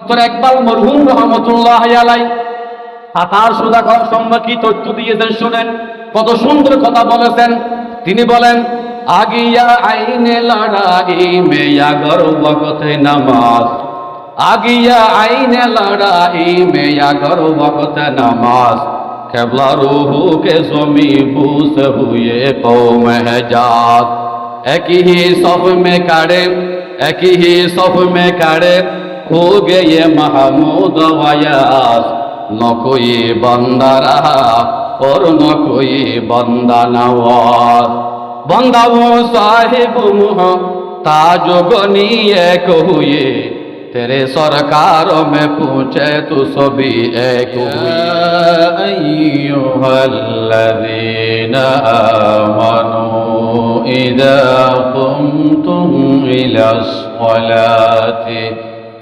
Doctor Iqbal মরহুম রহমতুল্লাহ আলাইহি সাঁতার সোজা করার সময় কি তথ্য দিয়েছেন শুনেন, কত সুন্দর কথা বলেছেন। তিনি বলেন, আগিয়া আইনে লড়াই মেয়া গর ওয়াক্তে নামাজ, আগিয়া আইনে লড়াই মেয়া গর ওয়াক্তে নামাজ, কেবলা রূহু के ज़मी बूस हुए कौम हिजाज। एक ही सफ में खड़े, एक ही सफ में खड़े हो गए महमूद वयास। न कोई बंदा रहा और न कोई बंदा नवाज। बंदा वो साहिब मुह ताज गनी एक हुए, तेरे सरकार में पूछे तो सभी एक हुए। अय्युहल्लज़ीना आमनू इज़ा कुमतुम इलस्सलाति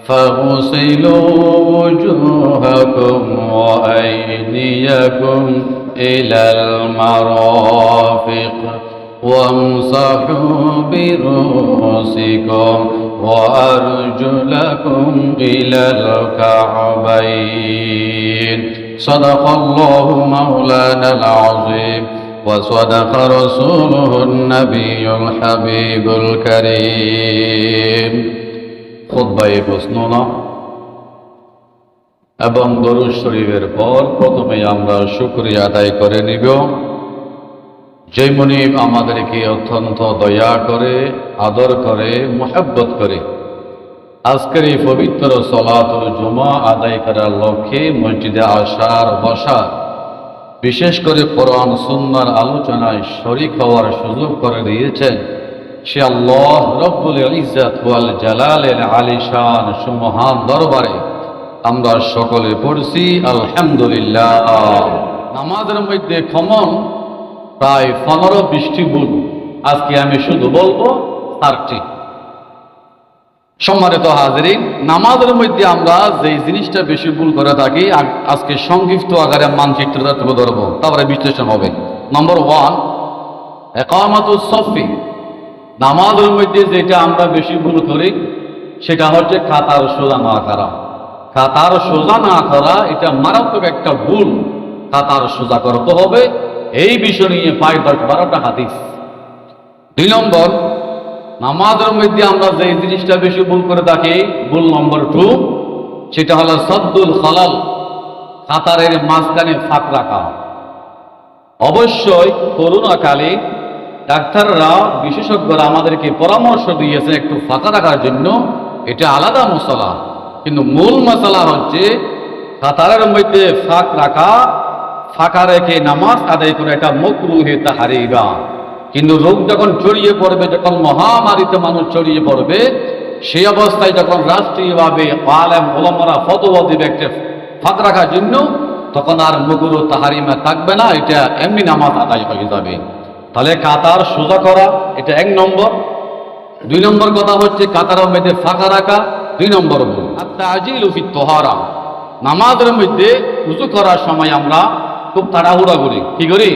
فاغسلوا وجوهكم وأيديكم إلى المرافق وامسحوا برؤوسكم وأرجلكم إلى الكعبين صدق الله مولانا العظيم وصدق رسوله النبي الحبيب الكريم। খুতবায়ে প্রশ্ননা এবং দরুদ শরীফের পর প্রথমে আমরা শুকরিয়া আদায় করে নিব যে মুনিব আমাদেরকে অত্যন্ত দয়া করে, আদর করে, মুহাব্বত করে আজকের এই পবিত্র সালাতুল জুমা আদায় করার লক্ষ্যে মসজিদে আসার, বসার, বিশেষ করে কোরআন সুন্নাহর আলোচনায় শরীক হওয়ার সুযোগ করে দিয়েছেন সে আল্লাহ রব্বুল ইজ্জত ওয়াল জালালের আলিশান সুমহান দরবারে আমরা সকলে পড়ছি আলহামদুলিল্লাহ। নামাজের মধ্যে কমন প্রায় 15-20টি ভুল, আজকে আমি শুধু বলবো 4টি। সম্মানিত হাজিরিন, নামাজের মধ্যে আমরা যে জিনিসটা বেশি ভুল করে থাকি আজকে সংক্ষিপ্ত আকারে মানচিত্রটা তুলে ধরবো, তারপরে বিশ্লেষণ হবে। নম্বর 1, ইকামাতুস সফি। নামাজের মধ্যে যেটা আমরা বেশি ভুল করি সেটা হচ্ছে কাতার সোজা না করা। কাতার সোজা না করা এটা মারাত্মক একটা ভুল। কাতার সোজা করতে হবে, এই বিষয় নিয়ে 5-12টা হাদিস। 2 নম্বর, নামাজের মধ্যে আমরা যে জিনিসটা বেশি ভুল করে থাকি, ভুল নম্বর 2, সেটা হলো সাদ্দুল খালাল, কাতারের মাঝখানে ফাঁক রাখা। অবশ্যই করোনাকালে ডাক্তাররা, বিশেষজ্ঞরা আমাদেরকে পরামর্শ দিয়েছে একটু ফাঁকা রাখার জন্য, এটা আলাদা মশলা। কিন্তু মূল মশলা হচ্ছে কাতারের মধ্যে ফাঁক রাখা, ফাঁকা রেখে নামাজ আদায় করে, এটা মাকরুহে তাহরিমা। কিন্তু রোগ যখন ছড়িয়ে পড়বে, যখন মহামারীতে মানুষ ছড়িয়ে পড়বে, সেই অবস্থায় যখন রাষ্ট্রীয়ভাবে আলেম ওলামারা ফতোয়া দিবে একটা ফাঁক রাখার জন্য, তখন আর মাকরুহ তাহরিমা থাকবে না, এটা এমনি নামাজ আদায় হয়ে যাবে। তাহলে কাতার সোজা করা এটা 1 নম্বর। 2 নম্বর কথা হচ্ছে কাতারের মধ্যে ফাঁকা রাখা 2 নম্বর ভুল। আত-তা'জিলু ফিত তাহারা, নামাজের মধ্যে ওযু করার সময় আমরা খুব তাড়াহুড়া করি। কি করি?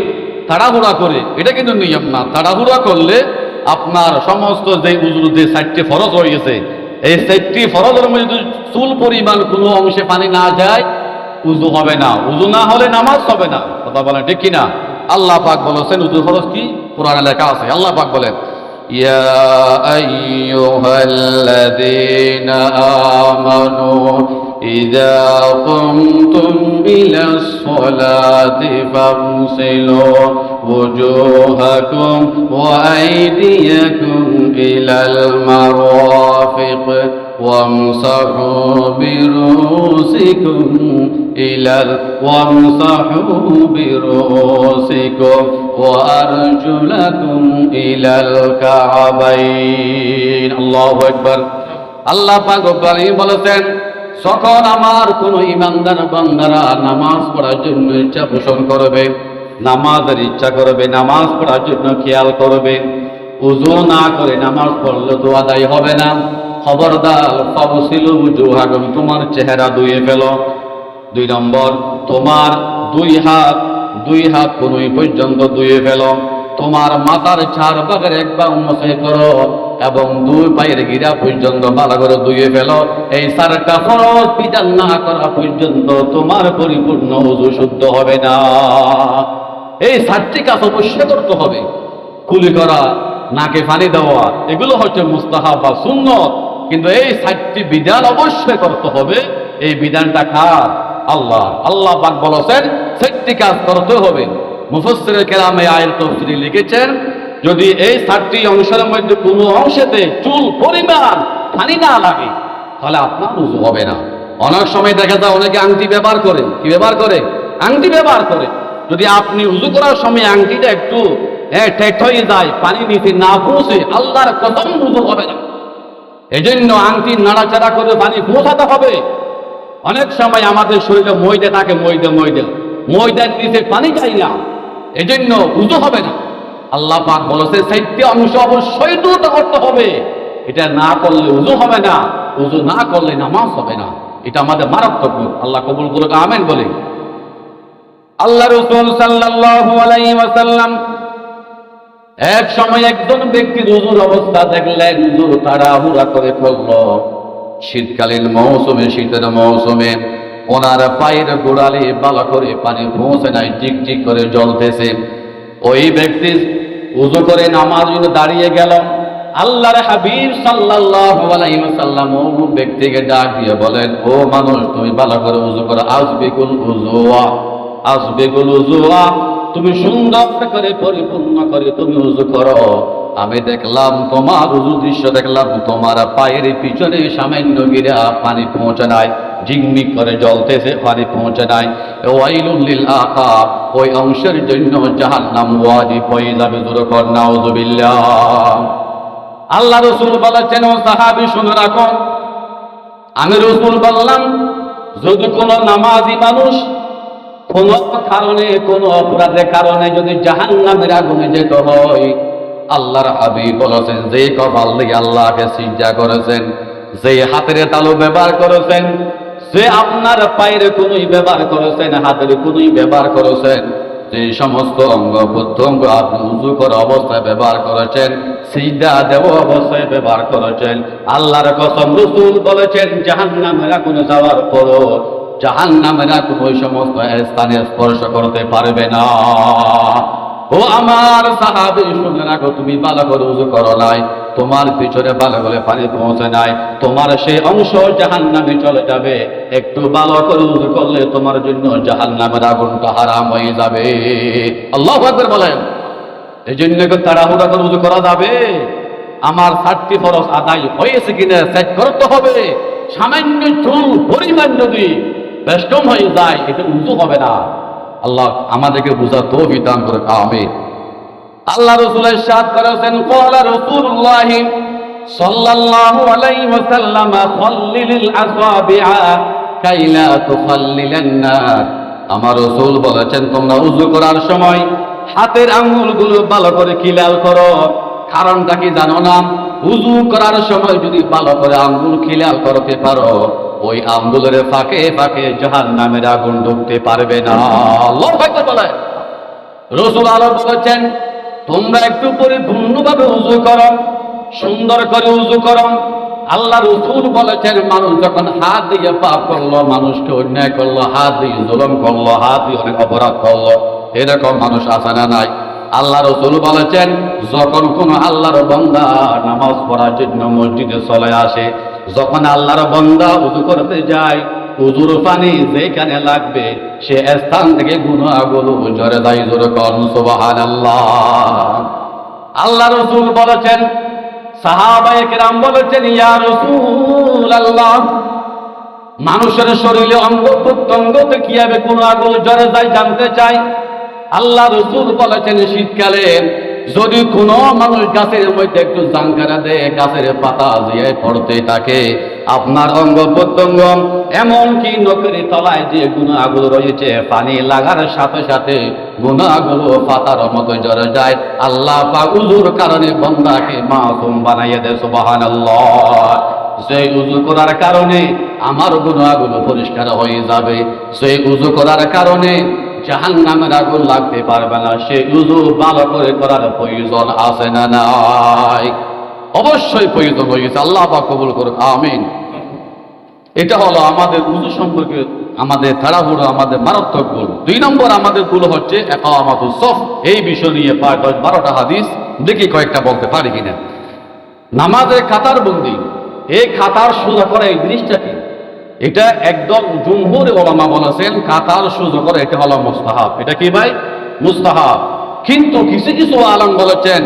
তাড়াহুড়া করে। এটা কিন্তু নিয়ম না। তাড়াহুড়া করলে আপনার সমস্ত যে ওযুর যে 4টি ফরজ হয়ে গেছে, এই 4টি ফরজের মধ্যে যদি চুল পরিমাণ কোনো অংশে পানি না যায়, ওযু হবে না। ওযু না হলে নামাজ হবে না। কথা বলেন ঠিক কিনা? আল্লাহ পাক বলেছেন, ওযুর ফরজ কি কোরআনে লেখা আছে। আল্লাহ পাক বলেন, ইয়া আইয়ুহাল্লাযীনা আমানু ইযা কুমতুম ইলাস সালাতি ফাগসিলু ওয়াজুহাকুম ওয়া আইদিয়াকুম ইলাল মারাফিক ওয়ামসাহু বিরুসিকুম وامسحوا برؤوسكم وأرجلكم إلى الكعبين। আল্লাহু আকবার। আল্লাহ পাক রব্বুল আলামিন বলেছেন, যখন আমার কোন ঈমানদার বান্দারা নামাজ পড়ার জন্য ইচ্ছা পোষণ করবে, নামাজের ইচ্ছা করবে, নামাজ পড়ার জন্য খেয়াল করবে, ওযু না করে নামাজ পড়লে তো আদায় হবে না। খবরদার, ফাগসিলু ওয়াজুহাকুম, তোমার চেহারা ধুয়ে ফেলো। 2 নম্বর, তোমার 2 হাত কোনই পর্যন্ত ধুয়ে ফেলো। তোমার মাথার 4 ভাগের 1 ভাগ মুছে করো। এবং দুই পায়ের গিরা পর্যন্ত ভালো করে ধুয়ে ফেলো। এই 4টা ফরজ বিধান না করা পর্যন্ত তোমার পরিপূর্ণ ওযু শুদ্ধ হবে না। এই 4টি কাজ অবশ্যই করতে হবে। কুলি করা, নাকে পানি দেওয়া, এগুলো হচ্ছে মুস্তাহাব বা সুন্নত, কিন্তু এই 4টি বিধান অবশ্যই করতে হবে। এই বিধানটা কার? আল্লাহ পাক বলেছেন 4টি কাজ করতে হবে। মুফাসসিরে কেরামে আয়াত তাফসীরে লিখেছেন, যদি এই 4টি অংশের মধ্যে কোনো অংশেতে চুল পরিমাণ পানি না লাগে তাহলে আপনার ওযু হবে না। অনেক সময় দেখা যায় অনেকে আংটি ব্যবহার করে, কি ব্যবহার করে? আংটি ব্যবহার করে। যদি আপনি ওযু করার সময় আংটিটা একটু টেট হয়ে যায়, পানি নিচে না পৌঁছে, আল্লাহর কসম ওযু হবে না। এজন্য আংটি নাড়াচাড়া করে পানি পৌঁছাতে হবে। অনেক সময় আমাদের শরীরে ময়দা থাকে, ময়দার নিচে পানি যায় না, এজন্য ওযু হবে না। আল্লাহ পাক বলেছে 4টি অংশ অবশ্যই দ্রুত করতে হবে। এটা না করলে ওযু হবে না, ওযু না করলে নামাজ হবে না। এটা আমাদের মারাত্মক ভুল। আল্লাহ কবুল করুক, আমিন বলে। আল্লাহ রাসূল সাল্লাল্লাহু আলাইহি ওয়াসাল্লাম এক সময় একজন ব্যক্তির ওযুর অবস্থা দেখলেন, ওযু তাড়াহুড়া করে করলো। শীতকালীন মৌসুমে, শীতের মৌসুমে ওনার পায়ের গোড়ালি ভালো করে পানি পৌঁছে নাই, টিকটিক করে জ্বলতেছে। ওই ব্যক্তি ওযু করে নামাজ দাঁড়িয়ে গেল। আল্লাহর হাবিব সাল্লাল্লাহু আলাইহি ওয়াসাল্লাম ওই ব্যক্তিকে ডাক দিয়ে বলেন, ও মানুষ, তুমি ভালো করে ওযু করো। আসবিকুল উযুয়া, তুমি সুন্দর করে পরিপূর্ণ করে তুমি ওযু করো। আমি দেখলাম তোমার ওযু দৃশ্য দেখলাম, তোমার পায়ের পিছনে সামান্য গিরা পানি পৌঁছে নাই, ঝিকমিক করে জ্বলতেছে, পানি পৌঁছে নাই। ওয়াইলুল লিল আকাব, ওই অংশের জন্য জাহান্নাম ওয়াজিব হয়ে যাবে। জোরে কর নাউযুবিল্লাহ। আল্লাহ রাসূল বলেছেন, ও সাহাবী শুনে রাখো, আমি রাসূল বললাম, যদি কোনো নামাজি মানুষ কোন কারণে, কোন অপরাধের কারণে যদি জাহান্নামের আগুনে যেতে হয়, আল্লাহর হাবিব বলেছেন, যে কপাল দিয়ে আল্লাহকে সিজদা করেছেন, যে হাতের তালু ব্যবহার করেছেন, যে আপনার পায়ের কোনই ব্যবহার করেছেন, হাতের কোনই ব্যবহার করেছেন, যে সমস্ত অঙ্গ প্রত্যঙ্গ আপনি উযু করা অবস্থায় ব্যবহার করেছেন, সিজদা দেওয়া অবস্থায় ব্যবহার করেছেন, আল্লাহর কসম রাসূল বলেছেন, জাহান্নামের আগুনে যাওয়ার পরও জাহান্নামের আগুন ওই সমস্ত স্থানে স্পর্শ করতে পারবে না। ও আমার সাহাবী শুনে রাখো, তুমি ভালো করে ওযু করো নাই, তোমার পিছনে ভালো করে পানি পৌঁছে নাই, তোমার সেই অংশ জাহান্নামে চলে যাবে। একটু ভালো করে ওযু করলে তোমার জন্য জাহান্নামের আগুনটা হারাম হয়ে যাবে। আল্লাহু আকবার বলেন। এই জন্য তাড়াহুড়া করে ওযু করা যাবে? আমার 4টি ফরজ আদায় হয়েছে কিনা চেক করতে হবে। সামান্য চুল পরিমাণ যদি বেষ্টন হয়ে যায়, এটা ওযু হবে না। আল্লাহ আমাদেরকে বুঝার তৌফিক দান করে, আমিন। আল্লাহ রাসূল ইরশাদ করেছেন, ক্বালা রাসূলুল্লাহ সাল্লাল্লাহু আলাইহি ওয়াসাল্লাম, খাল্লিলিল আসাবিআ কাইলা তুখাল্লিলান নার। আমার রাসূল বলেছেন, তোমরা ওযু করার সময় হাতের আঙ্গুলগুলো ভালো করে খিলাল করো। কারণটা কি জানো না? ওযু করার সময় যদি ভালো করে আঙ্গুল খিলাল করতে পারো, ওই আঙ্গুলের ফাঁকে ফাঁকে জাহান্নামের আগুন ঢুকতে পারবে না। আল্লাহু আকবার বলেন। রাসূল আরো বলেছেন, তোমরা একটু পরিপূর্ণভাবে ওযু করো, সুন্দর করে ওযু করো। আল্লাহ রাসূল বলেছেন, মানুষ যখন হাত দিয়ে পাপ করলো, মানুষকে অন্যায় করলো, হাত দিয়ে জুলুম করলো, হাত দিয়ে অনেক অপরাধ করলো, এরকম মানুষ আছে না নাই? আল্লাহ রাসূল বলেছেন, যখন কোন আল্লাহর বান্দা নামাজ পড়ার জন্য মসজিদে চলে আসে, যখন আল্লাহর বান্দা ওযু করতে যায়, ওযুর পানি যেখানে লাগবে সে স্থান থেকে গুনাহগুলো ঝরে যায়। জোরে কর সুবহানাল্লাহ। আল্লাহ রাসূল বলেছেন, সাহাবায়ে কেরাম বলেছেন, ইয়া রাসূলুল্লাহ, মানুষের শরীরে অঙ্গ প্রত্যঙ্গতে কিভাবে গুনাহগুলো ঝরে যায় জানতে চাই। আল্লাহ রাসূল বলেছেন, শীতকালে যদি কোনো মানুষ গাছের মধ্যে একটু জাঙ্কারা দেয়, গাছের পাতা দিয়ে পড়তে থাকে, আপনার অঙ্গ প্রত্যঙ্গ এমনকি নখের তলায় যে গুনাহগুলো রয়েছে, পানি লাগার সাথে সাথে গুনাহগুলো পাতার মতো ঝরে যায়। আল্লাহ পাক ওযুর কারণে বান্দাকে মাসুম বানাইয়া দেয়। সুবহানাল্লাহ। সেই ওযু করার কারণে আমার গুনাহগুলো পরিষ্কার হয়ে যাবে। সেই ওযু করার কারণে জাহান্নামের আগুন লাগতে পারবে না। সে ওযু ভালো করে করার প্রয়োজন আছে না নাই? অবশ্যই প্রয়োজন হয়ে গেছে। আল্লাহ পাক কবুল করুন, আমিন। এটা হলো আমাদের উযু সম্পর্কে আমাদের তাড়াহুড়ো, আমাদের মারাত্মক ভুল। 2 নম্বর আমাদের ভুল হচ্ছে ইকামাতুস সফ। এই বিষয় নিয়ে প্রায় 10-12টা হাদিস দেখি কয়েকটা বলতে পারি কিনা। নামাজের কাতার বন্দি, এই কাতার সোজা করা এই জিনিসটা কি? এটা একদম জুমহুর উলামা বলেছেন কাতার সোজা করা এটা হলো মুস্তাহাব। এটা কি ভাই? মুস্তাহাব। কিন্তু কিছু কিছু আলেম বলেছেন,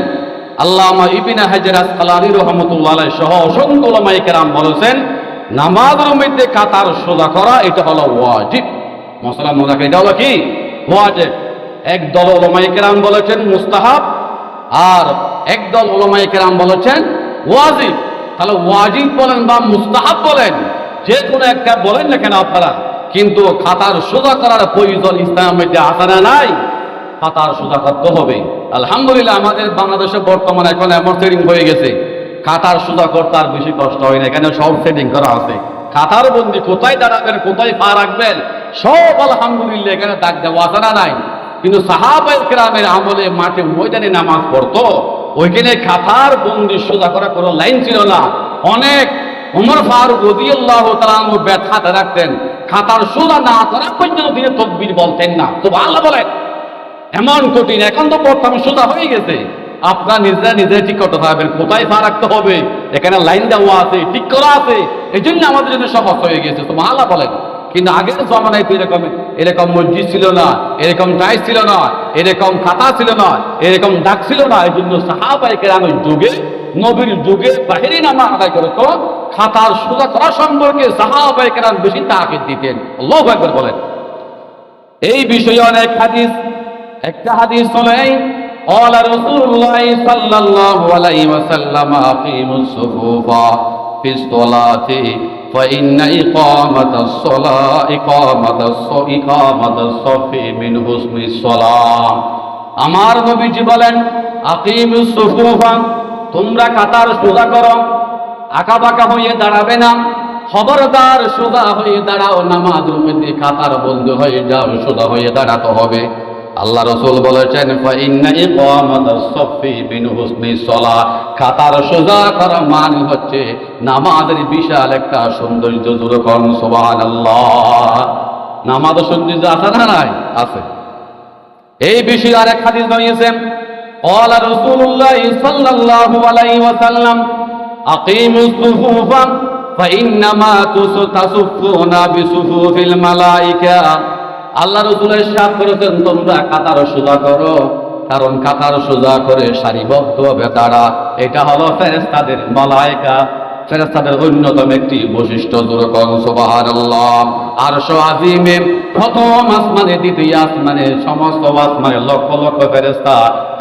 আল্লামা ইবনে হাজার আসকালানী রাহমাতুল্লাহ আলাইহি সহ অসংখ্য উলামায়ে কেরাম বলেছেন নামাজের মধ্যে কাতার সোজা করা এটা হলো ওয়াজিব। মশলা মনে রাখা, এটা হলো কি? ওয়াজিব। একদল উলামায়ে কেরাম বলেছেন মুস্তাহাব, আর একদল উলামায়ে কেরাম বলেছেন ওয়াজিব। তাহলে ওয়াজিব বলেন বা মুস্তাহাব বলেন, যে কোনো একটা বলেন না কেন আপনারা, কিন্তু কাতার সোজা করার প্রয়োজন ইসলামের মধ্যে আছে না নাই? কাতার সোজা করতে হবে। আলহামদুলিল্লাহ আমাদের বাংলাদেশে বর্তমানে এখন এমন সেটিং হয়ে গেছে, কাতার সোজা করতে আর বেশি কষ্ট হয় না, এখানে সব সেটিং করা আছে। কাতার বন্দি কোথায় দাঁড়াবেন, কোথায় পা রাখবেন, সব আলহামদুলিল্লাহ এখানে দাগ দেওয়া আছে না নাই? কিন্তু সাহাবায়ে কেরামের আমলে মাঠে ময়দানে নামাজ পড়তো, ওইখানে কাতার বন্দি সোজা করা কোনো লাইন ছিল না। অনেক ওমর ফারুক রাদিয়াল্লাহু তাআলা আনহু ব্যথা রাখতেন, কাতার সোজা না করা পর্যন্ত তিনি তাকবীর বলতেন না। সুবহানাল্লাহ বলেন। এমন কঠিন, এখন তো বর্তমানে সোজা হয়ে গেছে। আপনার নিজে ঠিক করতে পারবেন কোথায় পা রাখতে হবে, এখানে লাইন দেওয়া আছে, ঠিক করা আছে, এই জন্য আমাদের জন্য সহজ হয়ে গেছে। সুবহানাল্লাহ বলেন। কিন্তু আগের জমানায় তো এরকম মসজিদ ছিল না, এরকম টাইস ছিল না, এরকম খাতা ছিল না, এরকম দাগ ছিল না। এই জন্য সাহাবায়ে কেরামের যুগে, নবীর যুগে বাহিরে নামাজ আদায় করে তো খাতার সোজা করা সম্পর্কে সাহাবায়ে কেরাম বেশি তাকিদ দিতেন। আল্লাহু আকবার বলেন। এই বিষয়ে অনেক হাদিস, একটা হাদিস হলো قال رسول الله صلى الله عليه وسلم أقيموا الصفوف في الصلاة فإن إقامة الصف من حسن الصلاة। আমার নবীজি বলেন আকিমুস সুফুফা, তোমরা কাতার সোজা করো, আঁকাবাঁকা হয়ে দাঁড়াবে না, খবরদার সোজা হয়ে দাঁড়াও। নামাজের মধ্যে কাতার বন্ধ হয়ে যাও, সোজা হয়ে দাঁড়াতে হবে। আল্লাহ রাসূল বলেছেন ফাইন্না ইকামাতাস সাফফি মিন হুসনিস সালাহ, কাতার সোজা করা মানে হচ্ছে নামাজের বিশাল একটা সৌন্দর্য। জোরে কোন সুবহানাল্লাহ। নামাজের সৌন্দর্য আছে না নাই? আছে। এই বিষয়ে আরেক হাদিস রয়েছে, قال رسول الله صلى الله عليه وسلم أقيموا الصفوف فإنما تصفون بصفوف الملائكة। আল্লাহ রাসূল ইরশাদ করেছেন তোমরা কাতার সোজা করো, কারণ কাতার সোজা করে সারিবদ্ধভাবে দাঁড়া, এটা হলো ফেরেশতাদের, মালায়েকা ফেরেশতাদের অন্যতম একটি বৈশিষ্ট্য। জোরে কোন সুবহানাল্লাহ। আরশ আজিমে প্রথম আসমানে, দ্বিতীয় আসমানে, সমস্ত আসমানে লক্ষ লক্ষ ফেরেশতা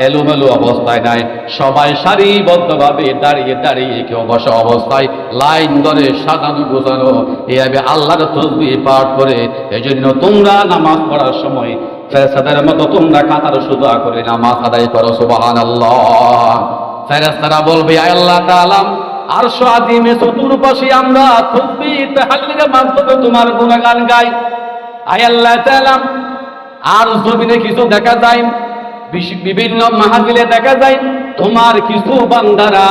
এলোমেলো অবস্থায় নাই, সবাই সারিবদ্ধভাবে দাঁড়িয়ে দাঁড়িয়ে কেউ বসা অবস্থায় লাইন ধরে সাজানো গোছানো এইভাবে আল্লাহর তাসবিহ পাঠ করে। এজন্য তোমরা নামাজ পড়ার সময় ফেরেশতাদের মতো তোমরা কাতার সোজা করে নামাজ আদায় করো। সুবহানাল্লাহ। ফেরেশতারা বলবে আয় আল্লাহ তাআলা, আরশ আজিমে চতুর্পাশে আমরা তাসবিহ তাহলিলের মাধ্যমে তোমার গুণগান গাই। আয় আল্লাহ তাআলা, আর জমিনে কিছু দেখা যায়, বিভিন্ন মাহফিলে দেখা যায় তোমার কিছু বান্দারা,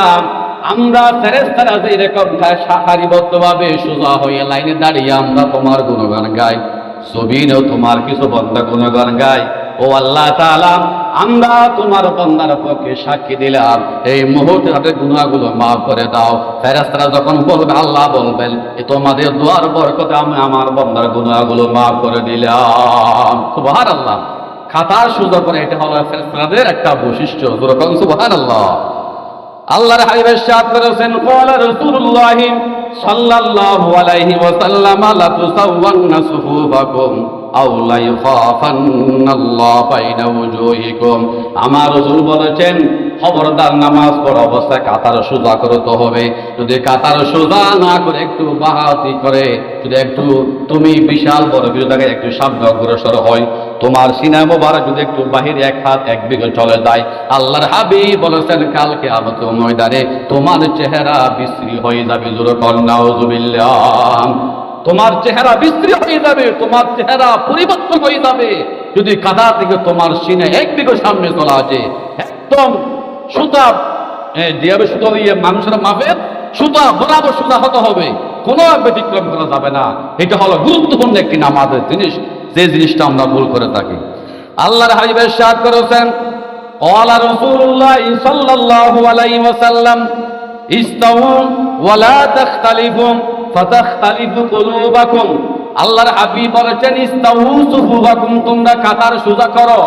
আমরা ফেরেশতারা যেরকম সারিবদ্ধভাবে সোজা হয়ে লাইনে দাঁড়িয়ে আমরা তোমার গুণগান গাই, জমিনেও তোমার কিছু বান্দা গুণগান গায়। ও আল্লাহ তাআলা, আমরা তোমার বান্দার পক্ষে সাক্ষী দিলাম, এই মুহূর্তে তাদের গুনাহগুলো মাফ করে দাও। ফেরেশতারা যখন বলবে, আল্লাহ বলবেন এ তোমাদের দোয়ার বরকতে আমি আমার বান্দার গুনাহগুলো মাফ করে দিলাম। সুবহানাল্লাহ। কাতার সোজা করে এটা হলো ফেরেশতাদের একটা বৈশিষ্ট্য। যেরকম সুবহানাল্লাহ। আল্লাহর হাবিব ইরশাদ করেছেন ক্বালা রাসূলুল্লাহ সাল্লাল্লাহু আলাইহি ওয়াসাল্লাম লা তুসাওয়ান্না সুফুফাকুম আও লা ইখাফান্নাল্লাহু বাইনা ওয়াজুহিকুম। আমার রাসূল বলেছেন খবরদার নামাজ পড়া অবস্থায় কাতার সোজা করতে হবে। যদি কাতার সোজা না করে একটু বাহাতি করে, যদি একটু তুমি বিশাল বড় বিরোধাকে একটু সামনে অগ্রসর হয়, তোমার সিনা মোবারক যদি একটু বাহিরে এক হাত এক বিঘে চলে যায়, আল্লাহর হাবিব বলেছেন কালকে কিয়ামতের ময়দানে তোমার চেহারা বিশ্রী হয়ে যাবে। জোরে বল নাউযুবিল্লাহ। তোমার চেহারা বিশ্রী হয়ে যাবে, তোমার চেহারা পরিবর্তন হয়ে যাবে যদি কাঁধা থেকে তোমার সিনা এক বিঘে সামনে চলে আসে। একদম সোজা যেভাবে সুতা দিয়ে মানুষের মাপের সুতা বরাবর সুতা হতে হবে, কোনো ব্যতিক্রম করা যাবে না। এটা হলো গুরুত্বপূর্ণ একটি নামাজের জিনিস, যে জিনিসটা আমরা ভুল করে থাকি। আল্লাহর হাবিব ইরশাদ করেছেন, ক্বালা রাসূলুল্লাহ সাল্লাল্লাহু আলাইহি ওয়াসাল্লাম, ইস্তাউ ওয়া লা তাখতালিফু ফাতাখতালিফু কুলুবাকুম। আল্লাহর হাবিব বলেছেন, ইস্তাউ সুফুফাকুম, তোমরা কাতার সোজা করো,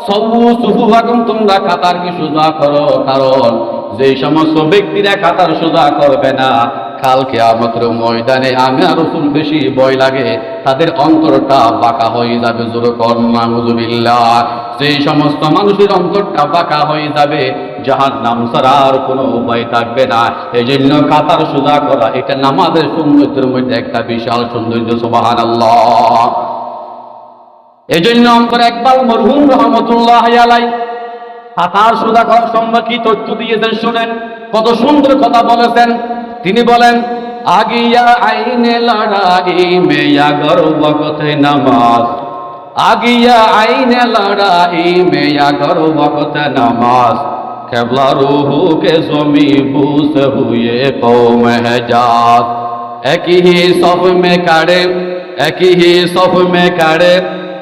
সাউ সুফুফাকুম, তোমরা কাতার কি সোজা করো। কারণ যে সমস্ত ব্যক্তিরা কাতার সোজা করবে না, কাল কিয়ামতের ময়দানে আমি আর রাসূল বেশি ভয় লাগে তাদের অন্তরটা বাঁকা হয়ে যাবে। জোরে কোন নাউযুবিল্লাহ। যে সমস্ত মানুষের অন্তরটা বাঁকা হয়ে যাবে, জাহান্নাম ছাড়া আর কোনো উপায় থাকবে না। এই জন্য কাতার সোজা করা এটা নামাজের সৌন্দর্যের মধ্যে একটা বিশাল সৌন্দর্য। সুবহানাল্লাহ। এই জন্য অন্তর একবার মরহুম রহমতুল্লাহ আলাইহি কাতার সোজা করার সম্পর্কে কি তথ্য দিয়েছেন শুনেন, কত সুন্দর কথা বলেছেন। তিনি বলেন, আগিয়া আইনে লড়াই মেয়া গর বকতে নামাজ, আগিয়া আইনে লড়াই মেয়া গর বকতে নামাজ, কেবলা রুহু के जमी बूस हुए कौम हजाज। एक ही सफ में खड़े, एक ही सफ में खड़े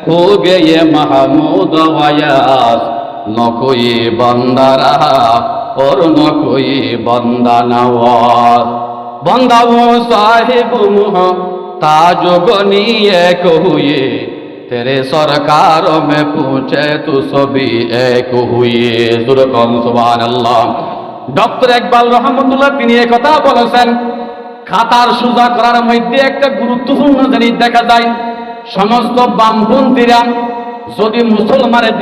हो गए महमूद वयास। न कोई बंदा रहा और न कोई बंदा नवाज। बंदा वो साहिब मुह ताज गनी एक हुए, तेरे सरकार में पूछे तो सभी एक हुए। सुबहानाल्लाह। ডক্টর ইকবাল রহমতুল্লাহ তিনি এই কথা বলেছেন, কাতার সোজা করার মধ্যে একটা গুরুত্বপূর্ণ জিনিস দেখা যায়। সমস্ত বামপন্থীরা যদি মুসলমানের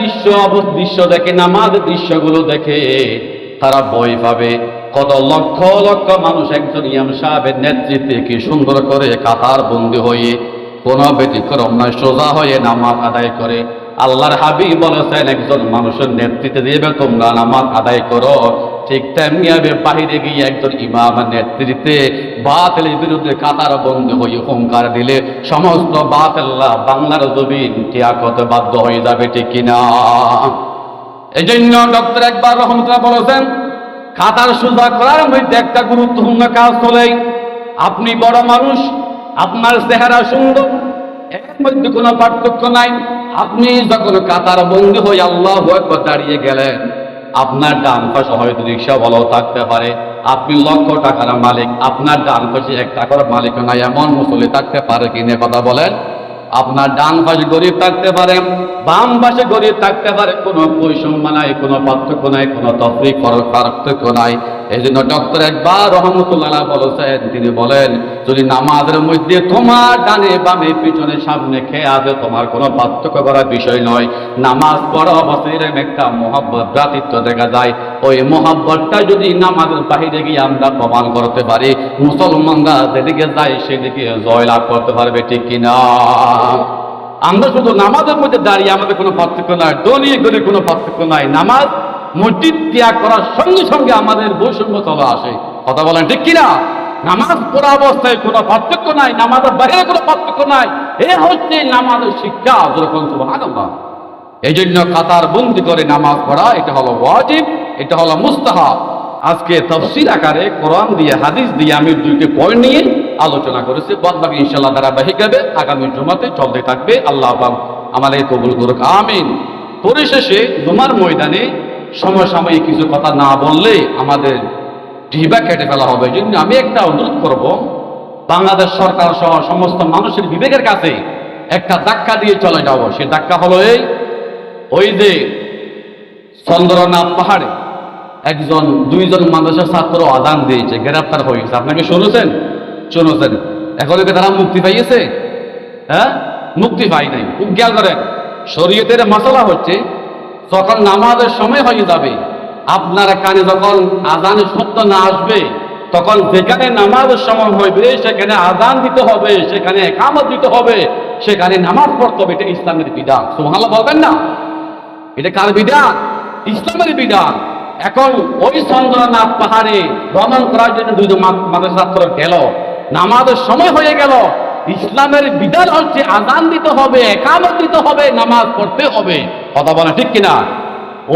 দৃশ্য দেখে, নামাজের দৃশ্যগুলো দেখে, তারা ভয় পাবে। কত লক্ষ লক্ষ মানুষ একজন ইমাম সাহেবের নেতৃত্বে কি সুন্দর করে কাতার বন্দী হয়ে কোন ব্যতিক্রম নয় সোজা হয়ে নামাজ আদায় করে। আল্লাহর হাবিব বলেছেন, একজন মানুষের নেতৃত্বে দিবে তোমরা নামাজ আদায় করো, ঠিক তেমনি ভাবে বাহিরে গিয়ে একজন ইমামের নেতৃত্বে বাতিলের বিরুদ্ধে কাতার বন্দী হয়ে হুঙ্কার দিলে সমস্ত বাতিলরা বাংলার জমিন ত্যাগ করতে বাধ্য হয়ে যাবে, ঠিক কিনা? এই জন্য ডক্টর ইকবাল রহমতুল্লাহ বলেছেন, কাতার সোজা করার মধ্যে একটা গুরুত্বপূর্ণ কাজ হলো, আপনি বড় মানুষ, আপনার চেহারা সুন্দর, এর মধ্যে কোনো পার্থক্য নাই। আপনি যখন কাতার বন্দী হয়ে আল্লাহু আকবার দাঁড়িয়ে গেলেন, আপনার ডান পাশে হয়তো রিক্সাওয়ালাও থাকতে পারে, আপনি লক্ষ টাকার মালিক, আপনার ডান পাশে 1 টাকার মালিক নাই এমন মুসল্লি থাকতে পারে কিনে কথা বলেন? আপনার ডান পাশে গরিব থাকতে পারে, বাম পাশে গরিব থাকতে পারে, কোনো বৈষম্য নাই, কোনো পার্থক্য নাই, কোনো তফরিক পার্থক্য নাই। এই জন্য ডক্টর ইকবাল রহমতুল্লাহ বলেছেন, তিনি বলেন, যদি নামাজের মধ্যে তোমার ডানে বামে পিছনে সামনে খেয়ে আছে, তোমার কোনো পার্থক্য করার বিষয় নয়। নামাজ পড়া অবস্থায় একটা মহব্বত ভ্রাতৃত্ব দেখা যায়। ওই মহব্বতটা যদি নামাজের বাহিরে গিয়ে আমরা প্রমাণ করতে পারি, মুসলমানরা যেদিকে যায় সেদিকে জয় লাভ করতে পারবে, ঠিক কিনা? আমরা শুধু নামাজের মধ্যে দাঁড়িয়ে আমাদের কোনো পার্থক্য নাই, দলীয় গলির কোনো পার্থক্য নাই। নামাজ মসজিদ ত্যাগ করার সঙ্গে সঙ্গে আমাদের বৈষম্য চলে আসে, কথা বলেন ঠিক কিনা? নামাজ পড়া অবস্থায় কোনো পার্থক্য নাই, নামাজের বাইরে কোনো পার্থক্য নাই। এ হচ্ছে নামাজের শিক্ষা। সুবহানাল্লাহ। এই জন্য কাতার বন্দি করে নামাজ পড়া এটা হলো ওয়াজিব, এটা হলো মুস্তাহাব। আজকে তাফসীর আকারে কোরআন দিয়ে হাদিস দিয়ে আমি 2টি পয়েন্ট নিয়ে আলোচনা করেছি। বাদবাকি ইনশাআল্লাহ ধারাবাহিকভাবে আগামী জুমাতে চলতে থাকবে। আল্লাহ পাক আমাদের কবুল করুক, আমিন। পরিশেষে জুমার ময়দানে সমসাময়িক কিছু কথা না বললে আমাদের জিহ্বা কেটে ফেলা হবে। এই জন্য আমি একটা অনুরোধ করব, বাংলাদেশ সরকার সহ সমস্ত মানুষের বিবেকের কাছে একটা ধাক্কা দিয়ে চলে যাব। সে ধাক্কা হলো এই, ওই যে চন্দ্রনাথ পাহাড়ে দুইজন মাদ্রাসার ছাত্র আযান দিয়েছে, গ্রেফতার হয়েছে। আপনাকে শুনেছেন? এখন কি তারা মুক্তি পাইয়েছে? হ্যাঁ, মুক্তি পাই নাই। খুব খেয়াল করেন, শরীয়তের মাসালা হচ্ছে, যখন নামাজের সময় হয়ে যাবে, আপনার কানে যখন আযানের শব্দ না আসবে, তখন যেখানে নামাজের সময় হইবে সেখানে আযান দিতে হবে, সেখানে ইকামত দিতে হবে, সেখানে নামাজ পড়তে হবে। এটা ইসলামের বিধান। সুবহানাল্লাহ বলবেন না? এটা কার বিধান? ইসলামের বিধান। এখন ওই চন্দ্রনাথ পাহাড়ে ভ্রমণ করার জন্য 2 মাদ্রাসা ছাত্র গেল, নামাজের সময় হয়ে গেল। ইসলামের বিধান হচ্ছে আযান দিতে হবে, ইকামত দিতে হবে, নামাজ পড়তে হবে, কথা বলে ঠিক কিনা?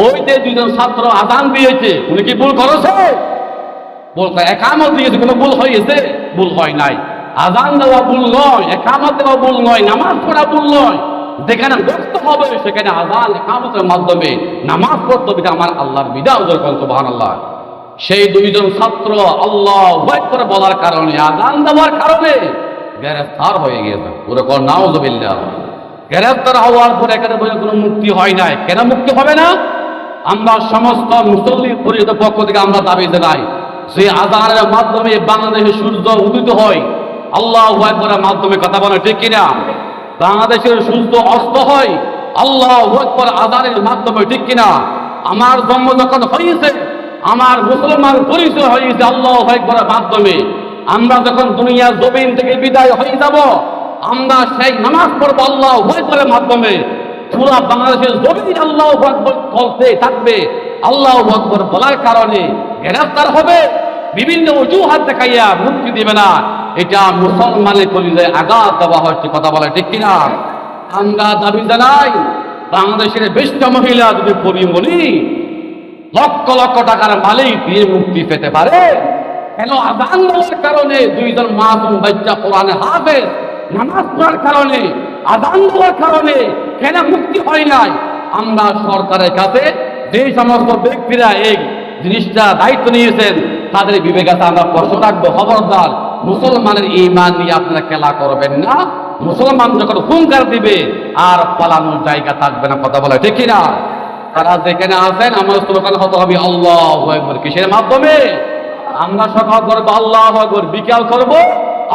ওই যে দুইজন ছাত্র আযান দিয়েছে, উনি কি ভুল করেছে? ভুল করে। একামত দিয়েছে, কোনো ভুল হয়েছে? ভুল হয় নাই। আযান দেওয়া ভুল নয়, একামত দেওয়া ভুল নয়, নামাজ পড়া ভুল নয়। যেখানে বসতে হবে সেখানে আযান একামতের মাধ্যমে নামাজ পড়তে হবে, আমার আল্লাহর বিধান। সুবহানাল্লাহ। সেই দুইজন ছাত্র আল্লাহু আকবার বলার কারণে, আযান দেওয়ার কারণে গ্রেফতার হয়ে গিয়েছে। পুরো কোন নাউযুবিল্লাহ। গ্রেফতার হওয়ার পরে এখানে কোনো মুক্তি হয় নাই। কেন মুক্তি হবে না? আমরা সমস্ত মুসল্লি পরিষদের পক্ষ থেকে আমরা দাবি জানাই, যে আযানের মাধ্যমে বাংলাদেশে সূর্য উদিত হয়, আল্লাহু আকবারের মাধ্যমে, কথা বলে ঠিক কিনা? বাংলাদেশের সূর্য অস্ত হয় আল্লাহু আকবার আযানের মাধ্যমে, ঠিক কিনা? আমার জন্ম যখন হয়েছে, আমার মুসলমান পরিচয় হয়েছে আল্লাহু আকবারের মাধ্যমে। আমরা যখন দুনিয়ার জমিন থেকে বিদায় হয়ে যাব, আমরা সেই নামাজ পড়ব আল্লাহু আকবারের মাধ্যমে। পুরা বাংলাদেশের জমিন আল্লাহু আকবার চলতে থাকবে। আল্লাহু আকবার বলার কারণে গ্রেফতার হবে, বিভিন্ন অজুহাত দেখাইয়া মুক্তি দিবে না। এটা মুসলমানের পরিচয়ে আঘাত দেওয়া হচ্ছে, কথা বলে ঠিক কিনা? আমরা দাবি জানাই, বাংলাদেশের বেশ্য মহিলা যদি পরিমণি লক্ষ লক্ষ টাকার মালিক দিয়ে মুক্তি পেতে পারে, কেন আযান দেওয়ার কারণে দুইজন মাসুম বাচ্চা কোরআনে হাফেজ নামাজ পড়ার কারণে, আযান দেওয়ার কারণে কেন মুক্তি হয় নাই? আমরা সরকারের কাছে যে সমস্ত ব্যক্তিরা এই জিনিসটা দায়িত্ব নিয়েছেন তাদের বিবেকে আমরা প্রশ্ন রাখবো, খবরদার মুসলমানের ঈমান নিয়ে আপনারা খেলা করবেন না। মুসলমান যখন হুঙ্কার দিবে আর পালানোর জায়গা থাকবে না, কথা বলে ঠিক কিনা? তারা যেখানে আছেন আমার স্লোগান হতে হবে আল্লাহু আকবার। কিসের মাধ্যমে? আমরা সকাল করবো আল্লাহু আকবার, বিকাল করবো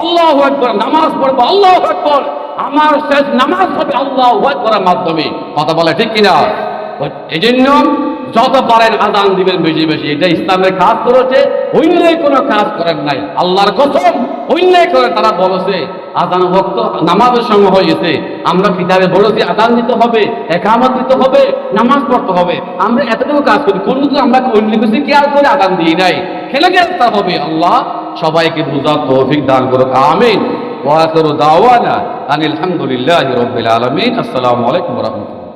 আল্লাহু আকবার, নামাজ পড়বো আল্লাহু আকবার, আমার শেষ নামাজ হবে আল্লাহু আকবারের মাধ্যমে, কথা বলে ঠিক কিনা? এই জন্য যত পারেন আযান দিবেন বেশি বেশি। এটা ইসলামের কাজ করেছে, অন্যায় কোনো কাজ করেন নাই। আল্লাহর কসম, অন্যায় করে তারা বলেছে আযান ভক্ত নামাজের সময় হয়েছে, আমরা কিতাবে বলেছি আযান দিতে হবে, ইকামত দিতে হবে, নামাজ পড়তে হবে। আমরা এতটুকু কাজ করি, কোনো কিছু আমরা অন্য কিছু খেয়াল করে আযান দিই নাই। খেলে গ্রেফতার হবে। আল্লাহ সবাইকে বুঝার তৌফিক দান করুক, আমিন। ওয়া আখিরু দাওয়ানা আনিল হামদুলিল্লাহি রাব্বিল আলামিন। আসসালামু আলাইকুম ওয়া রাহমাতুল্লাহ।